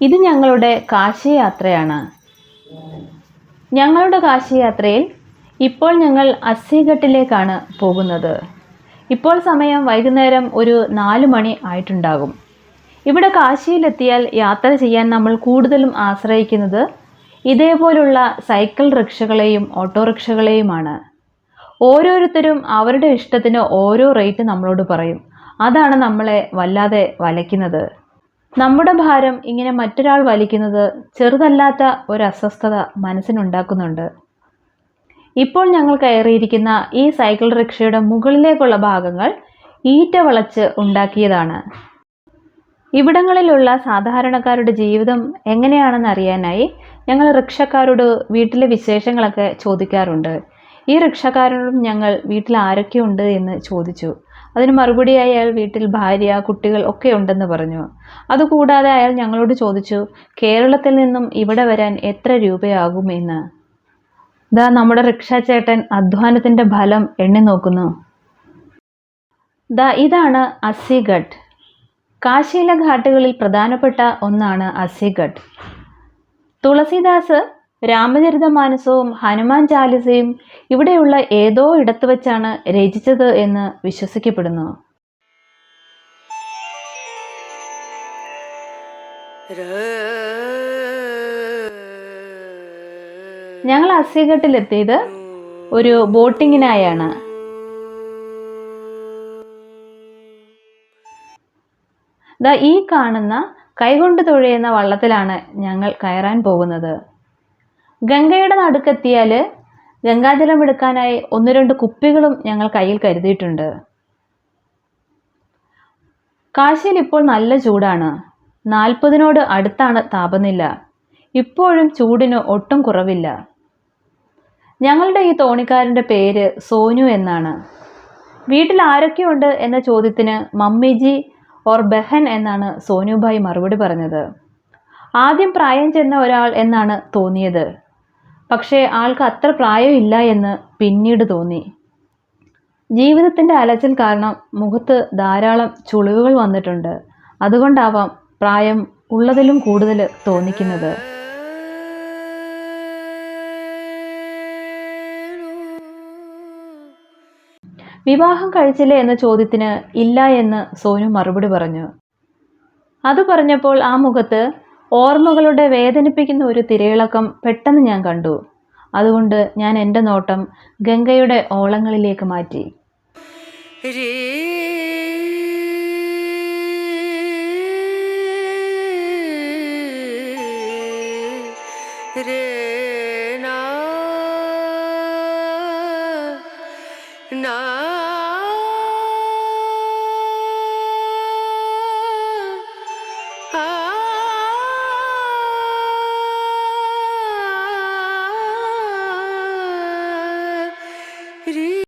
ഇത് ഞങ്ങളുടെ കാശി യാത്രയാണ്. ഞങ്ങളുടെ കാശി യാത്രയിൽ ഇപ്പോൾ ഞങ്ങൾ അസ്സിഘട്ടിലേക്കാണ് പോകുന്നത്. ഇപ്പോൾ സമയം വൈകുന്നേരം ഒരു 4 മണി ആയിട്ടുണ്ടാകും. ഇവിടെ കാശിയിലെത്തിയാൽ യാത്ര ചെയ്യാൻ നമ്മൾ കൂടുതലും ആശ്രയിക്കുന്നത് ഇതേപോലുള്ള സൈക്കിൾ റിക്ഷകളെയും ഓട്ടോറിക്ഷകളെയുമാണ്. ഓരോരുത്തരും അവരുടെ ഇഷ്ടത്തിന് ഓരോ റേറ്റ് നമ്മളോട് പറയും. അതാണ് നമ്മളെ വല്ലാതെ വലയ്ക്കുന്നത്. നമ്മുടെ ഭാരം ഇങ്ങനെ മറ്റൊരാൾ വലിക്കുന്നത് ചെറുതല്ലാത്ത ഒരു അസ്വസ്ഥത മനസ്സിനുണ്ടാക്കുന്നുണ്ട്. ഇപ്പോൾ ഞങ്ങൾ കയറിയിരിക്കുന്ന ഈ സൈക്കിൾ റിക്ഷയുടെ മുകളിലേക്കുള്ള ഭാഗങ്ങൾ ഈറ്റ വളച്ച് ഉണ്ടാക്കിയതാണ്. ഇവിടങ്ങളിലുള്ള സാധാരണക്കാരുടെ ജീവിതം എങ്ങനെയാണെന്ന് അറിയാനായി ഞങ്ങൾ റിക്ഷക്കാരോട് വീട്ടിലെ വിശേഷങ്ങളൊക്കെ ചോദിക്കാറുണ്ട്. ഈ റിക്ഷക്കാരോടും ഞങ്ങൾ വീട്ടിൽ ആരൊക്കെയുണ്ട് എന്ന് ചോദിച്ചു. അതിന് മറുപടിയായി അയാൾ വീട്ടിൽ ഭാര്യ, കുട്ടികൾ ഒക്കെ ഉണ്ടെന്ന് പറഞ്ഞു. അതുകൂടാതെ അയാൾ ഞങ്ങളോട് ചോദിച്ചു, കേരളത്തിൽ നിന്നും ഇവിടെ വരാൻ എത്ര രൂപയാകും എന്ന്. നമ്മുടെ റിക്ഷാ ചേട്ടൻ അധ്വാനത്തിൻ്റെ ഫലം എണ്ണി നോക്കുന്നു. ഇതാണ് അസ്സിഘട്ട്. കാശിയിലെ ഘാട്ടുകളിൽ പ്രധാനപ്പെട്ട ഒന്നാണ് അസ്സിഘട്ട്. തുളസിദാസ് രാമചരിതമാനസവും ഹനുമാൻ ചാലിസയും ഇവിടെയുള്ള ഏതോ ഇടത്ത് വെച്ചാണ് രചിച്ചത് എന്ന് വിശ്വസിക്കപ്പെടുന്നു. ഞങ്ങൾ അസ്സിഘട്ടിലെത്തിയത് ഒരു ബോട്ടിങ്ങിനായാണ്. ഈ കാണുന്ന കൈകൊണ്ട് തുഴയുന്ന വള്ളത്തിലാണ് ഞങ്ങൾ കയറാൻ പോകുന്നത്. ഗംഗയുടെ നടുക്കെത്തിയാൽ ഗംഗാജലം എടുക്കാനായി 1-2 കുപ്പികളും ഞങ്ങൾ കയ്യിൽ കരുതിയിട്ടുണ്ട്. കാശിയിൽ ഇപ്പോൾ നല്ല ചൂടാണ്. 40നോട് അടുത്താണ് താപനില. ഇപ്പോഴും ചൂടിന് ഒട്ടും കുറവില്ല. ഞങ്ങളുടെ ഈ തോണിക്കാരൻ്റെ പേര് സോനു എന്നാണ്. വീട്ടിൽ ആരൊക്കെയുണ്ട് എന്ന ചോദ്യത്തിന് മമ്മിജി ഓർ ബഹൻ എന്നാണ് സോനുഭായി മറുപടി പറഞ്ഞത്. ആദ്യം പ്രായം ചെന്ന ഒരാൾ എന്നാണ് തോന്നിയത്. പക്ഷേ ആൾക്ക് അത്ര പ്രായമില്ല എന്ന് പിന്നീട് തോന്നി. ജീവിതത്തിൻ്റെ അലച്ചിൽ കാരണം മുഖത്ത് ധാരാളം ചുളിവുകൾ വന്നിട്ടുണ്ട്. അതുകൊണ്ടാവാം പ്രായം ഉള്ളതിലും കൂടുതൽ തോന്നിക്കുന്നത്. വിവാഹം കഴിച്ചില്ലേ എന്ന ചോദ്യത്തിന് ഇല്ല എന്ന് സോനു മറുപടി പറഞ്ഞു. അത് പറഞ്ഞപ്പോൾ ആ മുഖത്ത് ഓർമ്മകളുടെ വേദനിപ്പിക്കുന്ന ഒരു തിരയിളക്കം പെട്ടെന്ന് ഞാൻ കണ്ടു. അതുകൊണ്ട് ഞാൻ എൻ്റെ നോട്ടം ഗംഗയുടെ ഓളങ്ങളിലേക്ക് മാറ്റി. रे